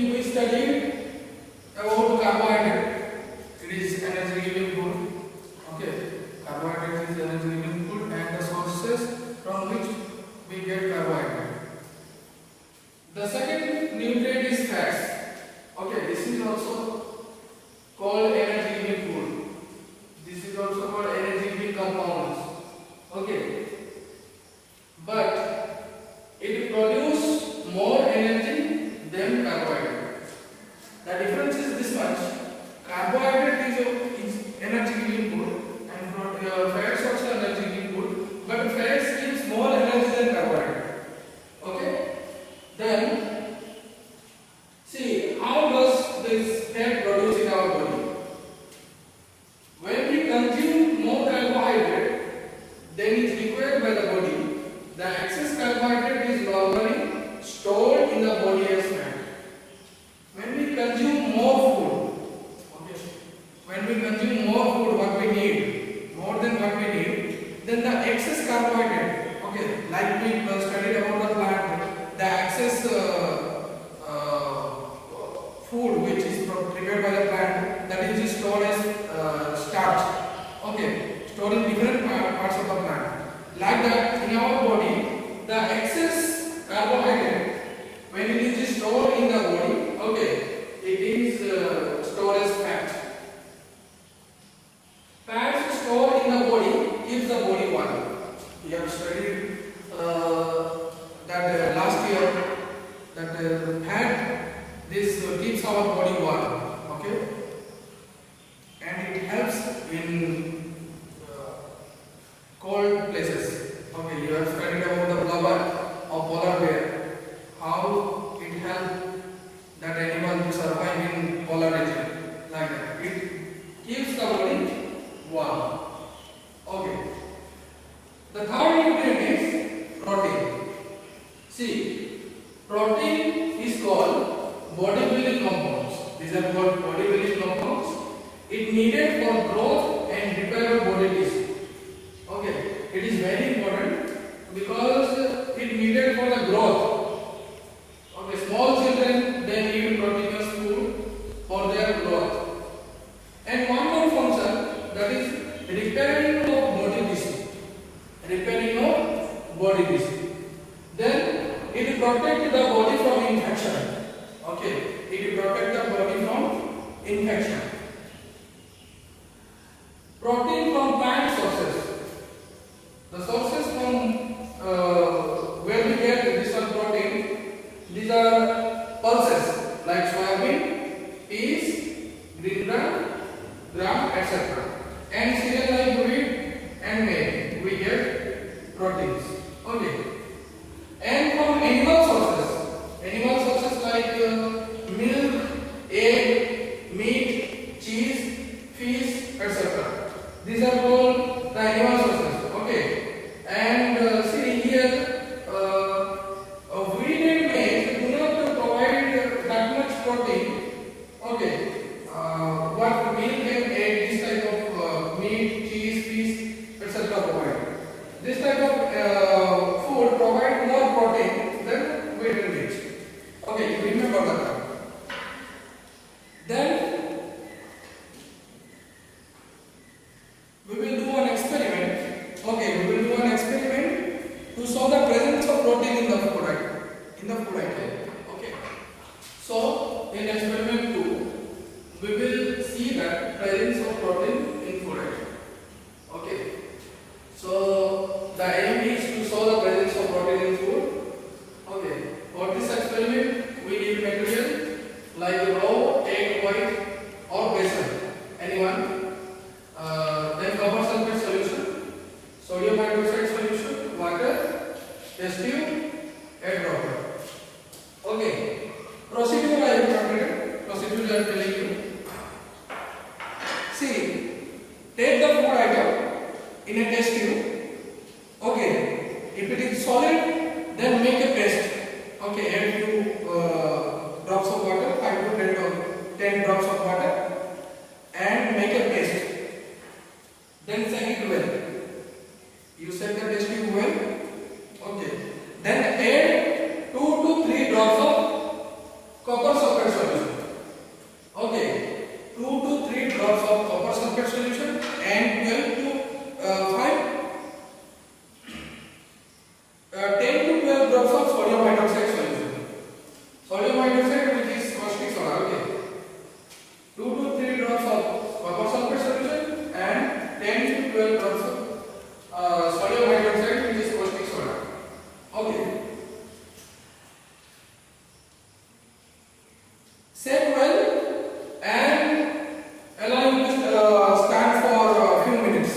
we studied about carbohydrate. It is energy giving food. Okay, carbohydrate is energy giving food, and the sources from which we get carbohydrate. The second nutrient is fats. Okay, this is also called energy giving food. This is also called energy giving compounds. Okay, but it produces more energy than carbohydrate. The difference is this much: carbohydrate is energy giving food, and fats also energy giving food, but fats gives more energy than carbohydrate. Okay, then see how does this fat produce in our body? When we consume more carbohydrate than is required by the body, the excess carbohydrate is normally stored in the body as fat. When we consume more food, okay, when we consume more food, what we need, more than what we need, then the excess carbohydrate, okay, like we studied about the plant, the excess food which is prepared by the plant, that is stored as starch, okay, stored in different parts of the plant. Like that, in our body, the excess carbohydrate, when it is stored in the body, okay, it is stored as fat. Fat stored in the body keeps the body warm. We have studied that last year, that fat, this keeps our body warm, okay, and it helps in cold places. Okay, you have studied about the blubber of polar bear, how it helps that animal to survive in polar region, like that. It keeps the body warm. Okay. The third nutrient is protein. See, protein is called body-building compounds. These are called body-building compounds. It needed for growth and repair of body tissue. Okay, it is very important because it needed for the growth. Okay, small children, they need proteinous food for their growth. And one more function, that is repairing of body tissue. Repairing of body tissue. Then it protects the body from infection. Okay, it protects the body from infection. Protein from plant sources. The sources from where we get this protein, these are pulses like soybean, peas, green gram, etc. And cereal like wheat and maize, we get proteins. Okay. And from animal sources like milk, egg, meat, cheese, fish, etc. These are called the animal sources. Okay. And see here, wheat and maize do not provide that much protein. Okay. What milk and egg, this type of meat, cheese, fish, etc. provide. This type of food provide more protein than wheat and maize. Okay, you remember that. Then we will do an experiment. Okay, we will do an experiment to show the presence of protein in the food item. Okay. So in experiment 2, we will see the presence of protein in food item. Okay. So the aim is to show the presence of protein in food. Okay. For this experiment, we need material like raw egg white or besan. Anyone? Then copper sulfate solution, sodium hydroxide solution, water, test tube, and dropper. Okay. Procedure I have calculated. Procedure I am telling you. See, take the food item in a test tube. Okay. If it is solid, then make a paste. Okay. Add few drops of water, 5 to 10 drops of water, and make a paste. Then set it well. You set the test tube well. Okay. Then add 2 to 3 drops of copper sulfate Sit well and allow you to stand for a few minutes.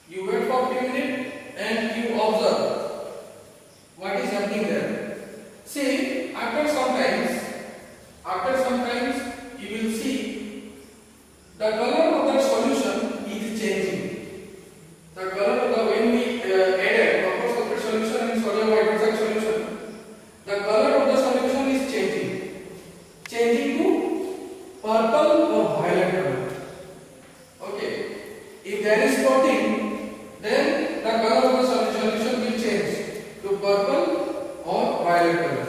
You wait for a few minutes and you observe what is happening there. See, after some times you will see the color of the solution is changing. The color of the when we added copper sulfate solution in sodium hydroxide solution, the color of the solution is changing to purple or violet color. Okay, if there is protein, then the color of the solution will change to purple or violet color.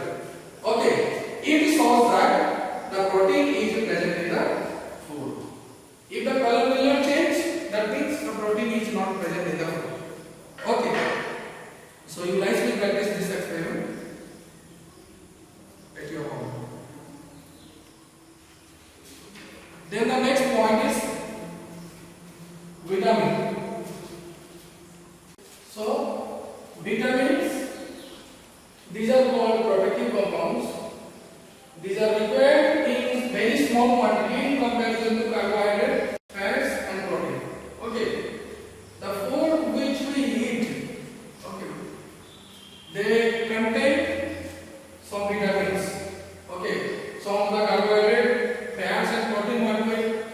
Okay, it shows that the protein is present in the food. If the color will not change, that means the protein is not present in the food. Okay, so you nicely practice this experiment at your home. Then the next point is vitamin. So vitamins, these are called protective compounds. These are required in very small quantity in comparison to carbohydrate, fats and protein. Okay, the food which we eat, okay, they contain some vitamins. Okay, some of the carbohydrate, fats and protein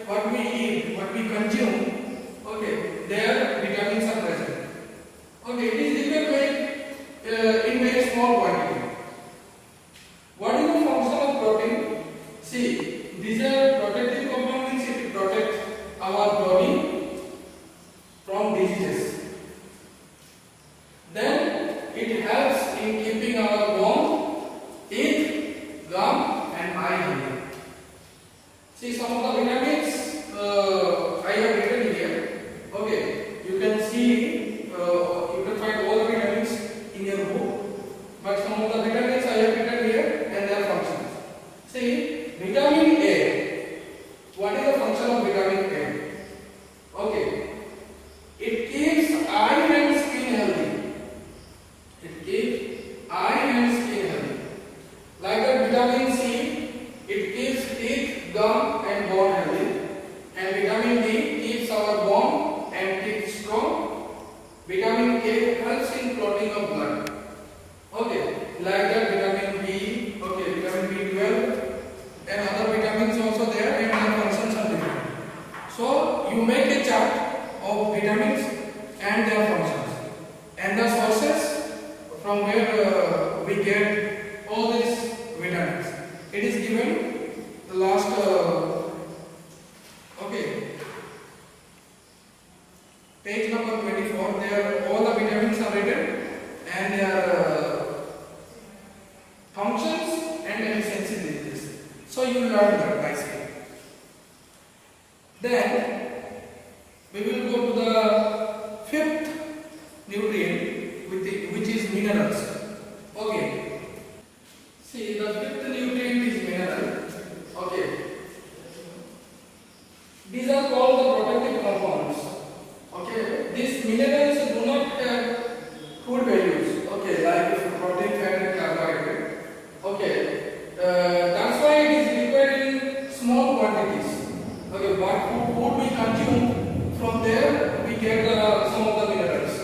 what we eat, what we consume, okay, their vitamins are present. Okay, it is required in very small quantity. What is the function of protein? See, these are protective compounds. It protects our body from diseases. Then it helps in keeping our bone, teeth, gum and eye healthy. See, some of the vitamins I have written here. Okay, you can see, you can find all the vitamins in your book. But some of the vitamins I have written here and their functions. See, vitamin A. What is the function of vitamin A? Okay, it keeps eye and skin healthy. It keeps eye and skin healthy. Like the vitamin C, it keeps teeth, gum and bone healthy. And vitamin D keeps our bone and teeth strong. Vitamin K helps in clotting of blood. Okay, like that vitamin B, okay, vitamin B12 and other vitamins also there and their functions are different. So you make a chart of vitamins and their functions and the sources from where we get all these vitamins. It is given the last okay, page number 24. There all the vitamins are written and their functions and efficiencies. So you learn that nicely. Then we will go to the fifth nutrient, which is minerals. Okay. See, the fifth nutrient is mineral. Okay. These are called the protective compounds. Okay. These minerals do not have food values. Okay, like protein, fat, and carbohydrate. Okay. That's why it is required in small quantities. Okay, what food we consume, from there we get some of the minerals.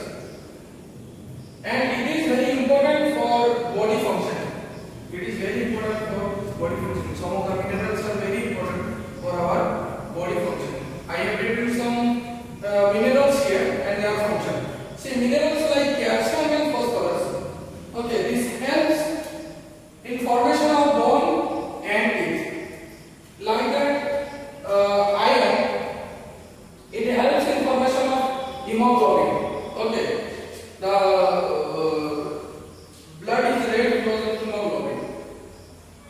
And it is very important for body function. It is very important for body function. Some of the minerals are very important for our body function. I have written some minerals here and their function. See, minerals like calcium and phosphorus. Okay, this helps in formation of bone and teeth. Like that, iron, it helps in formation of hemoglobin. Okay, the blood is red because of hemoglobin,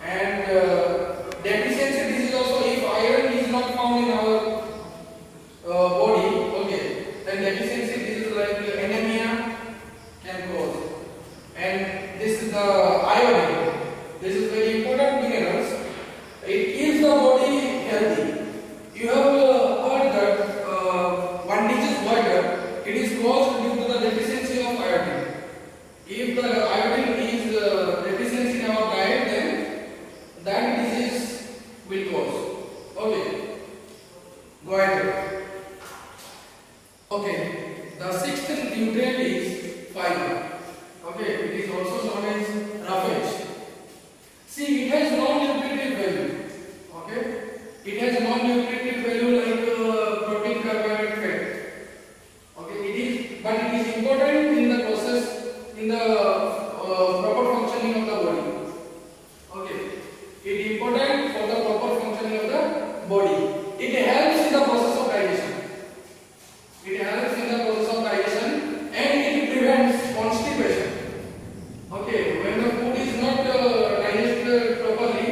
and will cause. Okay, go ahead. Okay, the sixth nutrient is fiber. Okay, it is also known as roughage. See, it has non-nutritive value. Okay, it has non-nutritive value like protein, carbohydrate, fat. Okay, but it is important in the process, in the proper functioning of the body. Okay, it is important for the proper functioning of the body. It helps in the process of digestion. It helps in the process of digestion and it prevents constipation. Okay, when the food is not digested properly,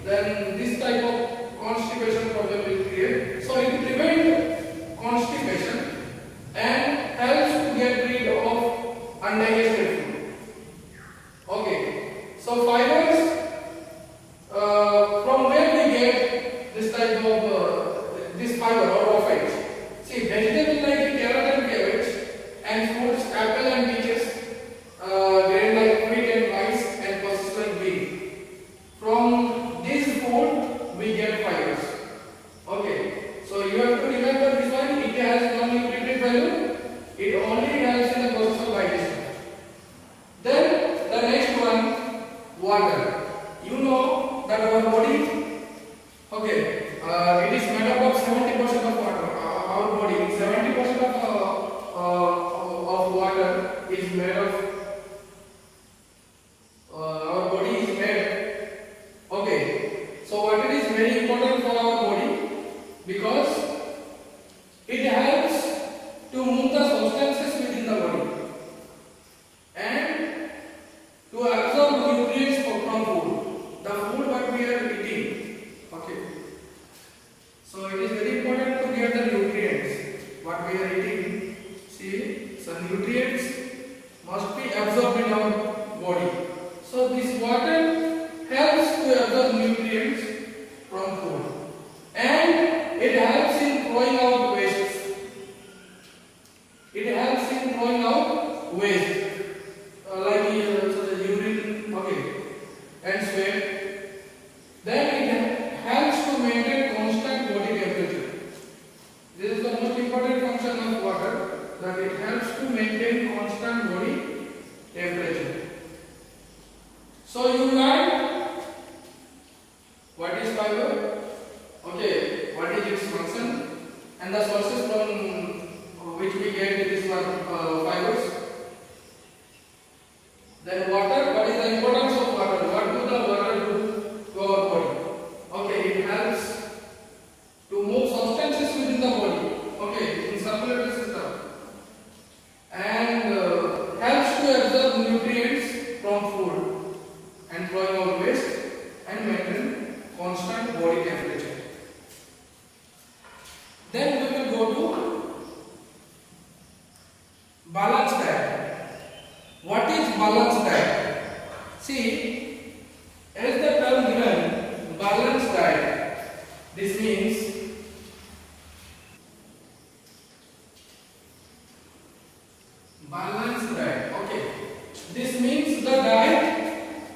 then this type of constipation problem will create. So it prevents constipation and helps to get rid of undigested food. Okay, so fibers, from where we get this type of this fiber or roughage? See, vegetables like carrot and cabbage, and fruits, apple and peaches, grain like wheat and rice, and pulses like bean. From this food we get fibers. Okay, so you have to remember this one. It has non-nutritive value. It only helps in the process of digestion. Then the next one, water. You know that our body, okay, it is made up of 70% of water. Our body, 70% of water is made of. Our body is made. Okay, so water is very important for our body because it helps to move the substances within the body and to absorb nutrients from food. The food what we are eating. Okay. So it is very important to get the nutrients what we are eating. See, so nutrients must be absorbed in our body. So this water helps to absorb nutrients from food and it helps in throwing out waste. It helps in throwing out waste like urine, okay, and sweat. Then it helps to maintain constant body temperature. This is the most important function of water, that it helps to maintain constant body temperature. So you learn what is fiber, okay, what is its function, and the sources from which we get these fibers. Then water, what is the importance of water? What do the water do to our body? Okay, it helps to move substances within the body, okay, in circulatory system, and helps to absorb nutrients from food and throwing out waste and maintain constant body temperature. Then we will go to balanced diet. What is balanced diet? See, as the term given, balanced diet, this means balanced diet. Okay, this means the diet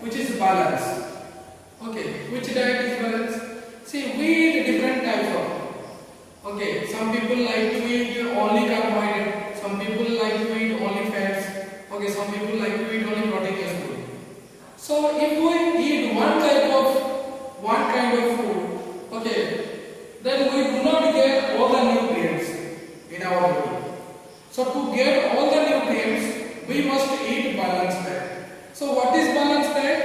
which is balanced. Okay, which diet is balanced? See, we eat different types of. Okay, some people like to eat only carbohydrate, some people like to eat only fats. Okay, some people like to eat only proteinous food. So if we eat one kind of food, okay, then we do not get all the nutrients in our body. So to get all the nutrients, we must eat balanced diet. So what is balanced diet?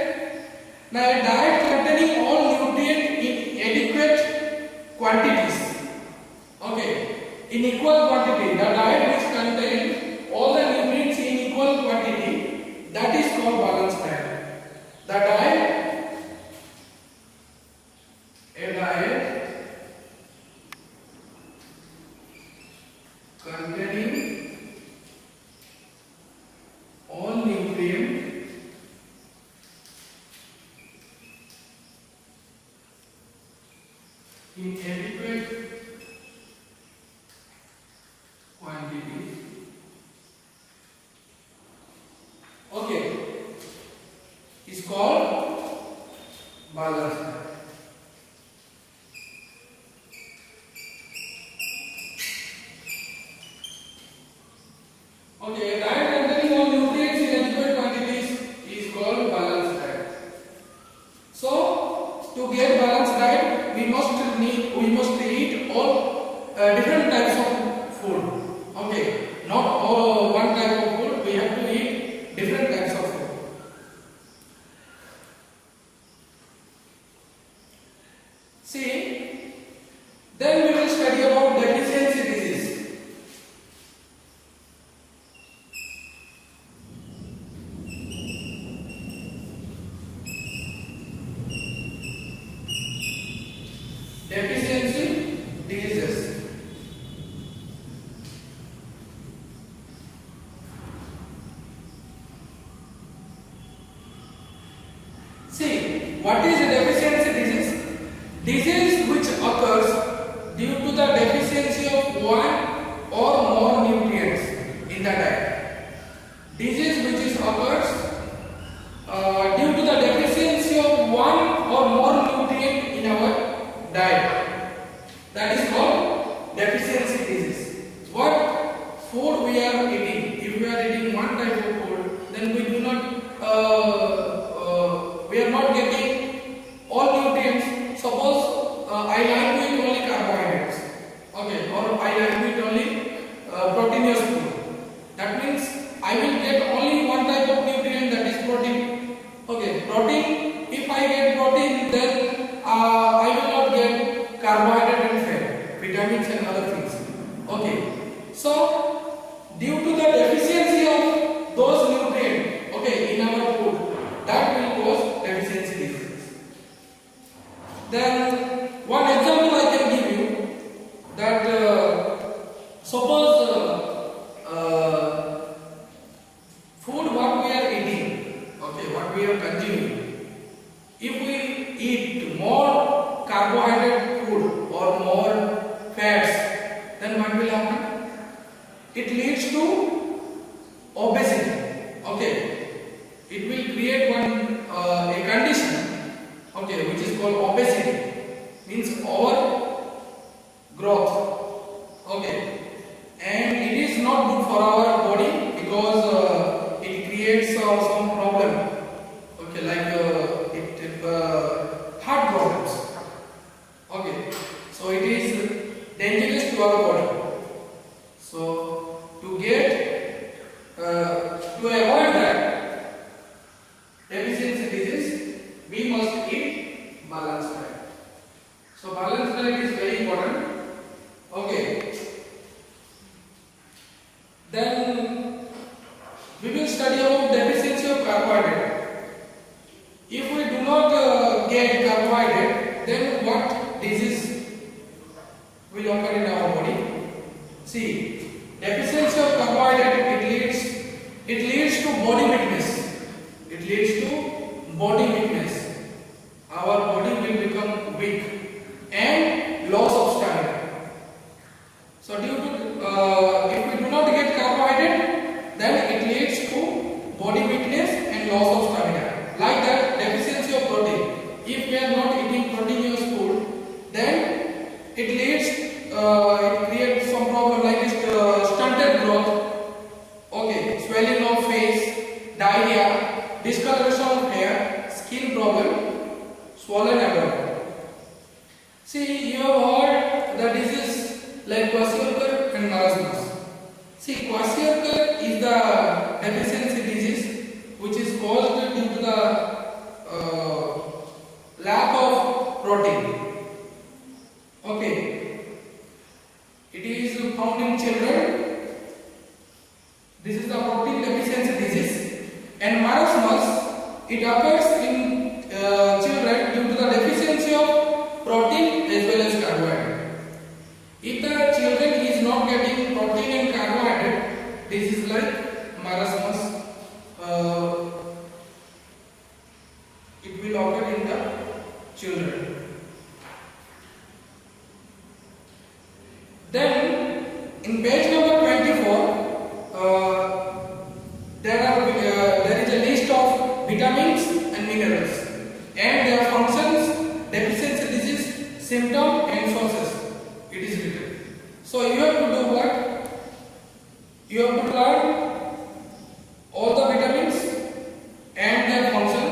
Now a diet containing all nutrients in adequate quantities. Okay, in equal quantity. The diet which contains all the nutrients in equal quantity, that is called balanced diet. A diet containing all nutrients in adequate quantities. Okay, is called balanced diet. to get balanced diet, we must eat all different types of food. Okay, not all one type of food. We have to eat different types of food. See, then we will study about deficiency disease. Deficiency diseases. See, what is a deficiency disease? Disease which occurs due to the deficiency of one or more nutrients in the diet. Disease which occurs due to the deficiency of one or more nutrient in our diet. That is called deficiency disease. What food we are eating? If we are eating one type of food, then we are not getting all nutrients. Suppose I like to eat only carbohydrates, okay, or I like to eat only proteinous food. That means I will get only one type of nutrient, that is protein. Okay, protein. If I get protein, then I will not get carbohydrate and fat, vitamins and other things. Okay, so due to the deficiency of those nutrients, okay, in our food, that will cause deficiency disease. Then one example I can give you, that suppose food what we are eating, okay, what we are consuming, if we eat more carbohydrate food or more fats, then what will happen? It leads to obesity. Okay, it will create a condition, okay, which is called obesity, means over growth. Okay, and it is not good for our body because it creates some problem. Okay, like heart problems. Okay, so it is dangerous to our body. So to avoid that deficiency disease, we must eat balanced diet. So balanced diet is very important. Okay. Then we will study about deficiency of carbohydrate. If we do not get carbohydrate, then what disease will occur in our body? See, deficiency of carbohydrate, it leads to body weakness. It leads to body weakness. Our body will become weak and loss of stamina. So due to if we do not get carbohydrate, then it leads to body weakness and loss of stamina. Like that, deficiency of protein. If we are not eating proteinous food, then it creates some problem like stunted growth, okay, swelling of face, diarrhea, discoloration of hair, skin problem, swollen abdomen. See, you have heard the disease like kwashiorkor and marasmus. See, kwashiorkor is the deficiency disease which is caused due to the lack of protein. Okay, it is found in children. This is the protein deficiency disease. And marasmus, it occurs in children due to the deficiency of protein as well as carbohydrate. If the children is not getting protein and carbohydrate, this is like marasmus. It will occur in the children. Then in page number 24, there is a list of vitamins and minerals and their functions, deficiency disease, symptom and sources. It is written. So you have to do what? You have to learn all the vitamins and their function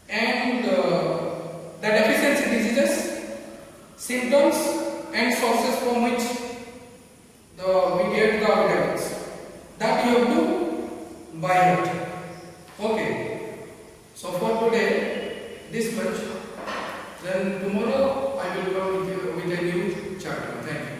and from which we get the vitamins. That you have to buy it. Okay. So for today, this much. Then tomorrow I will come with a new chapter. Thank you.